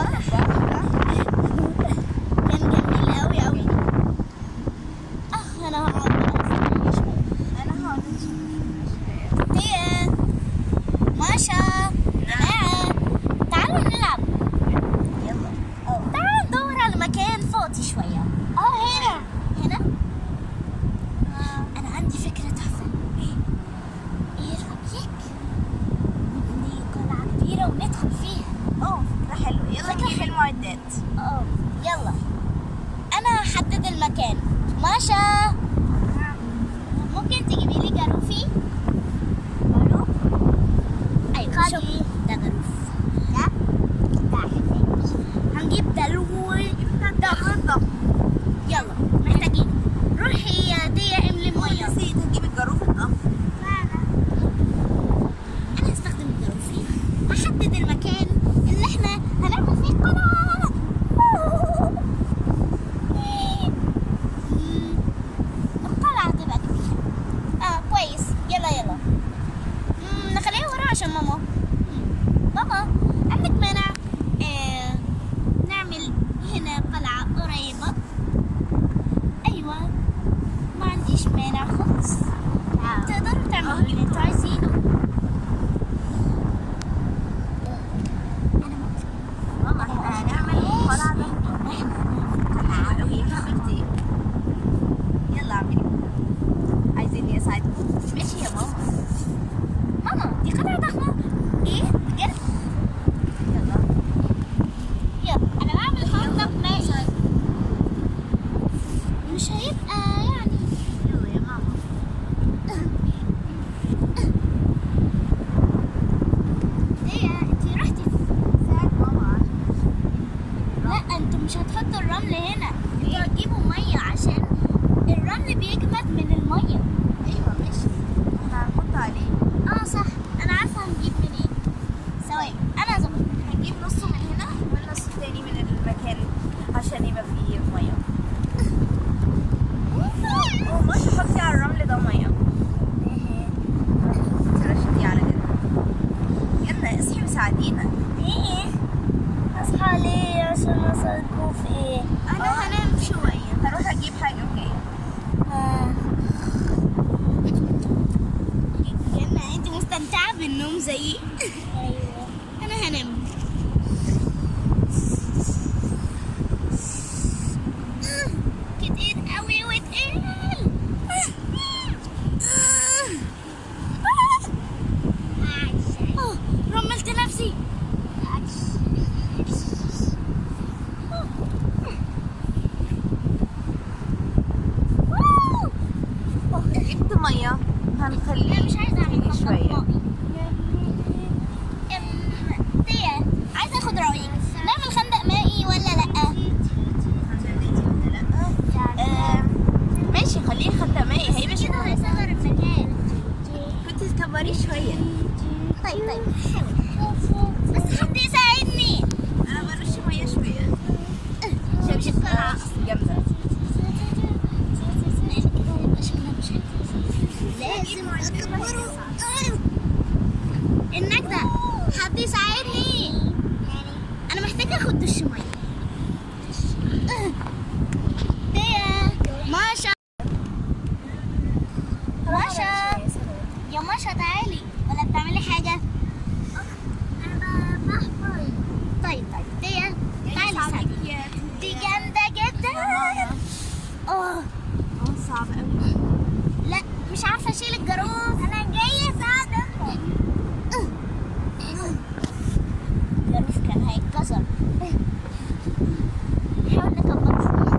البحر كان جميل قوي قوي. انا هقعد بقى شويه. انا هقعد شويه. ماشا جماعه تعالوا نلعب. يلا تعالوا ندور على مكان فاضي شويه. هنا انا عندي فكره تحفه. ايه رايك نبني قلعه كبيره وندخل فيها؟ فكره حلوه. يلا نجيب المعدات. يلا انا هحدد المكان. ماشا ممكن تجيبي لي جاروفي؟ جاروف؟ ايوه شوفي ده جاروف. ده هنجيب جاروف ده. يلا محتاجين. روحي يا ديا املي الميه. نسيت هنجيب الجاروف الضخم. انا هستخدم الجاروفي. هحدد المكان اللي احنا هنعمل فيه قلعه. القلعه هتبقى كبيره. كويس. يلا نخليها ورا عشان ماما. عندك مانع نعمل هنا قلعه قريبه؟ ايوه ما عنديش مانع خالص. تقدروا تعملوا اللي انتوا عايزينه. ماما احنا هنعمل القلعه ده. قلعه قوي يا حبيبتي. يلا اعملي. عايزيني اساعدكم؟ ماشي يا ماما دي قلعه ضخمه. ايه بجد؟ يلا انا بعمل خندق مائي. مش هيبقى يعني. يلا يا ماما. انتي رحتي ساعد ماما. لا انتوا مش هتحطوا الرمل هنا. انتوا هتجيبوا ميه عشان الرمل بيجمد من الميه. ايوه ماشي احنا هنحط عليه. صح انا عارفه هنجيب منين. ثواني انا هظبط. هنجيب نصه من هنا والنص التاني من المكان عشان يبقى فيه ميه. ماشي حطي على الرمل ده ميه. ترشدي على كده. يلا اصحي وساعدينا. اصحى ليه؟ عشان اساعدكم في ايه؟ انا هنام شويه. هروح اجيب حاجه وجايه. انت مستمتعه بالنوم زيي؟ ايوه انا هنام. كتير قوي وتقيل. رملت نفسي. جبت ميه. هنخليه مش عايزه اعمل شويه. عايزه اخد رايك. نعمل خندق مائي ولا لا؟ ماشي خليه خندق مائي. هيبقى كده هيصغر المكان. كنت تكبريه شويه. طيب بس حد يساعدني. انا برش ميه شويه. شوفي القلعه جامده. لازم اكبره. النجدة حد يساعدني. انا محتاجه اخد دش ميه. ماشا يا ماشا تعالي. ولا بتعملي حاجه؟ انا بحفظ. طيب ديا تعالي ساعدني. دي جامده جدا. صعب قوي. لا مش عارفه اشيل الجاروف. انا جايه اساعدك. الجاروف كان هيتكسر. نحاول نكبره شويه.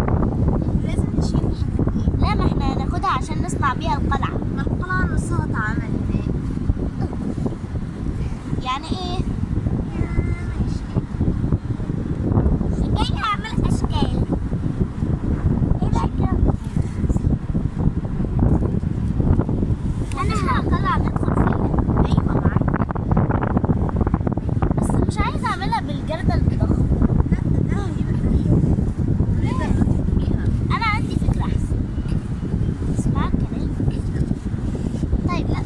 لازم نشيل الحاجات دي. لا ما احنا هناخدها عشان نصنع بيها القلعه. ما القلعه نصها اتعمل هناك. يعني ايه؟ جايه اعمل اشكال. ايه ده كده؟ انا هقلع ندخل فيها. ايوه معاك. بس مش عايزه اعملها بالجردل الضخم. لا ده هيبقى حلو. نقدر ندخل فيها. انا عندي فكره احسن. اسمع كلامي. طيب لا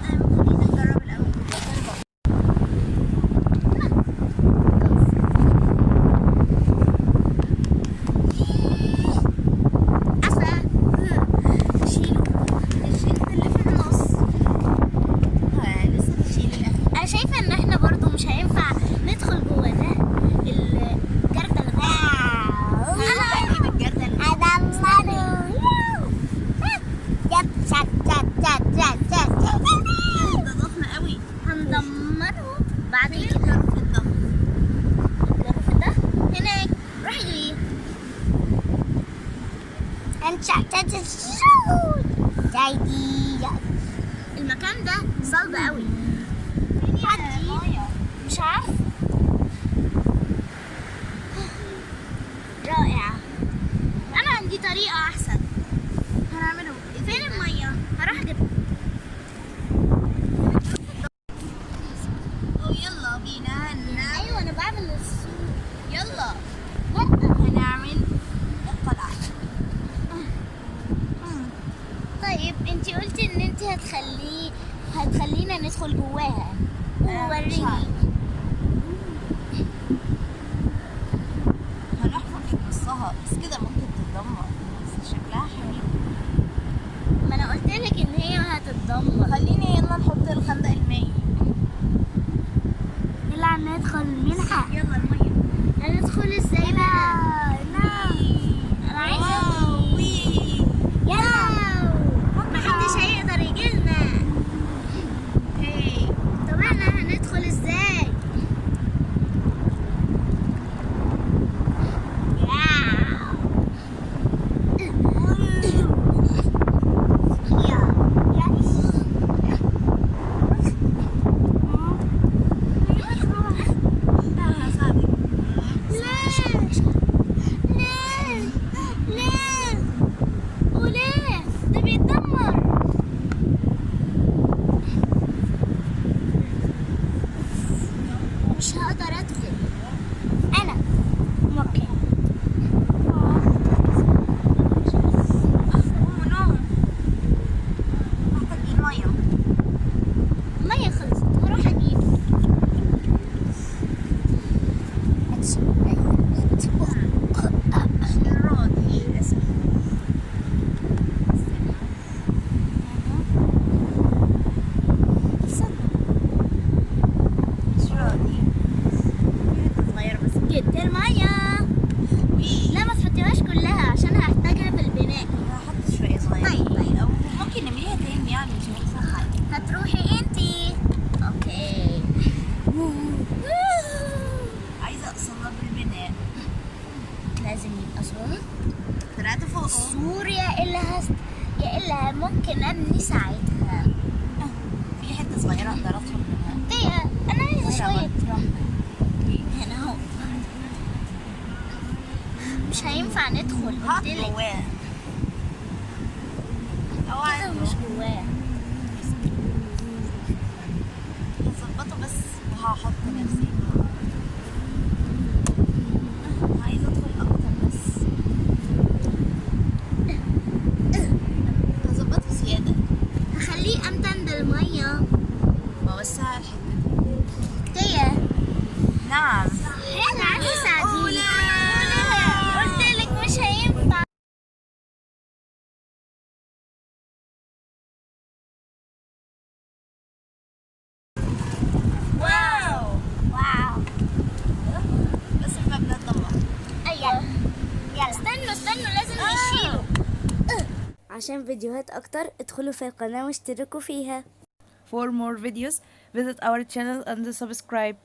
خلينا نجرب الاول. المكان ده صلب قوي. مش عارف. رائع. انا عندي طريقة احسن. هنعمله فين المية؟ هروح اجيبها. يلا بينا ايوه انا بعمل الصوت. يلا لا هنعمل القلعة. طيب انتي قلتي ان انتي هتخلينا ندخل جواها ووريني. هنحفر في نصها بس كده ممكن تتدمر، بس شكلها حلو. ما انا قلت لك ان هي هتتدمر. خليني يلا نحط الخندق المائي. يلا ندخل منها. يلا المية. هندخل ازاي بقى؟ انا عايزة يلا. محدش هيقدر يجيلنا. طب احنا هندخل ازاي؟ مش هقدر ادخل انا. اوكي محتاجين مية. المية خلصت هروح اجيب. راضي اسمه. جبت المية. لا ما تحطيهاش كلها عشان هحتاجها في البناء. هحط شوية صغيرة. طيب أو ممكن نمليها تاني يعني مش هيحصل حاجة. هتروحي انتي. اوكي. عايزة أصلب البناء. لازم يبقى سور. طلعت فوق. سور يا إلا ممكن ابني ساعتها. في حتة صغيرة أقدر أدخل منها. دي انا عايزة شوية رمل. هنا اهو. مش هينفع ندخل. حط قلتلك جواه. لو كده عنده مش جواه. هظبطه بس وهحط نفسي. عايزة أدخل أكتر بس هظبطه زيادة. هخليه امتن بالمية. وأوسع الحتة دي. تيا نعم. تعالي ساعديني. قلتلك مش هينفع. واو. بس المبنى اتدمر. ايوه يلا استنوا لازم نشيله. عشان فيديوهات أكتر ادخلوا في القناة واشتركوا فيها. For more videos, visit our channel and subscribe.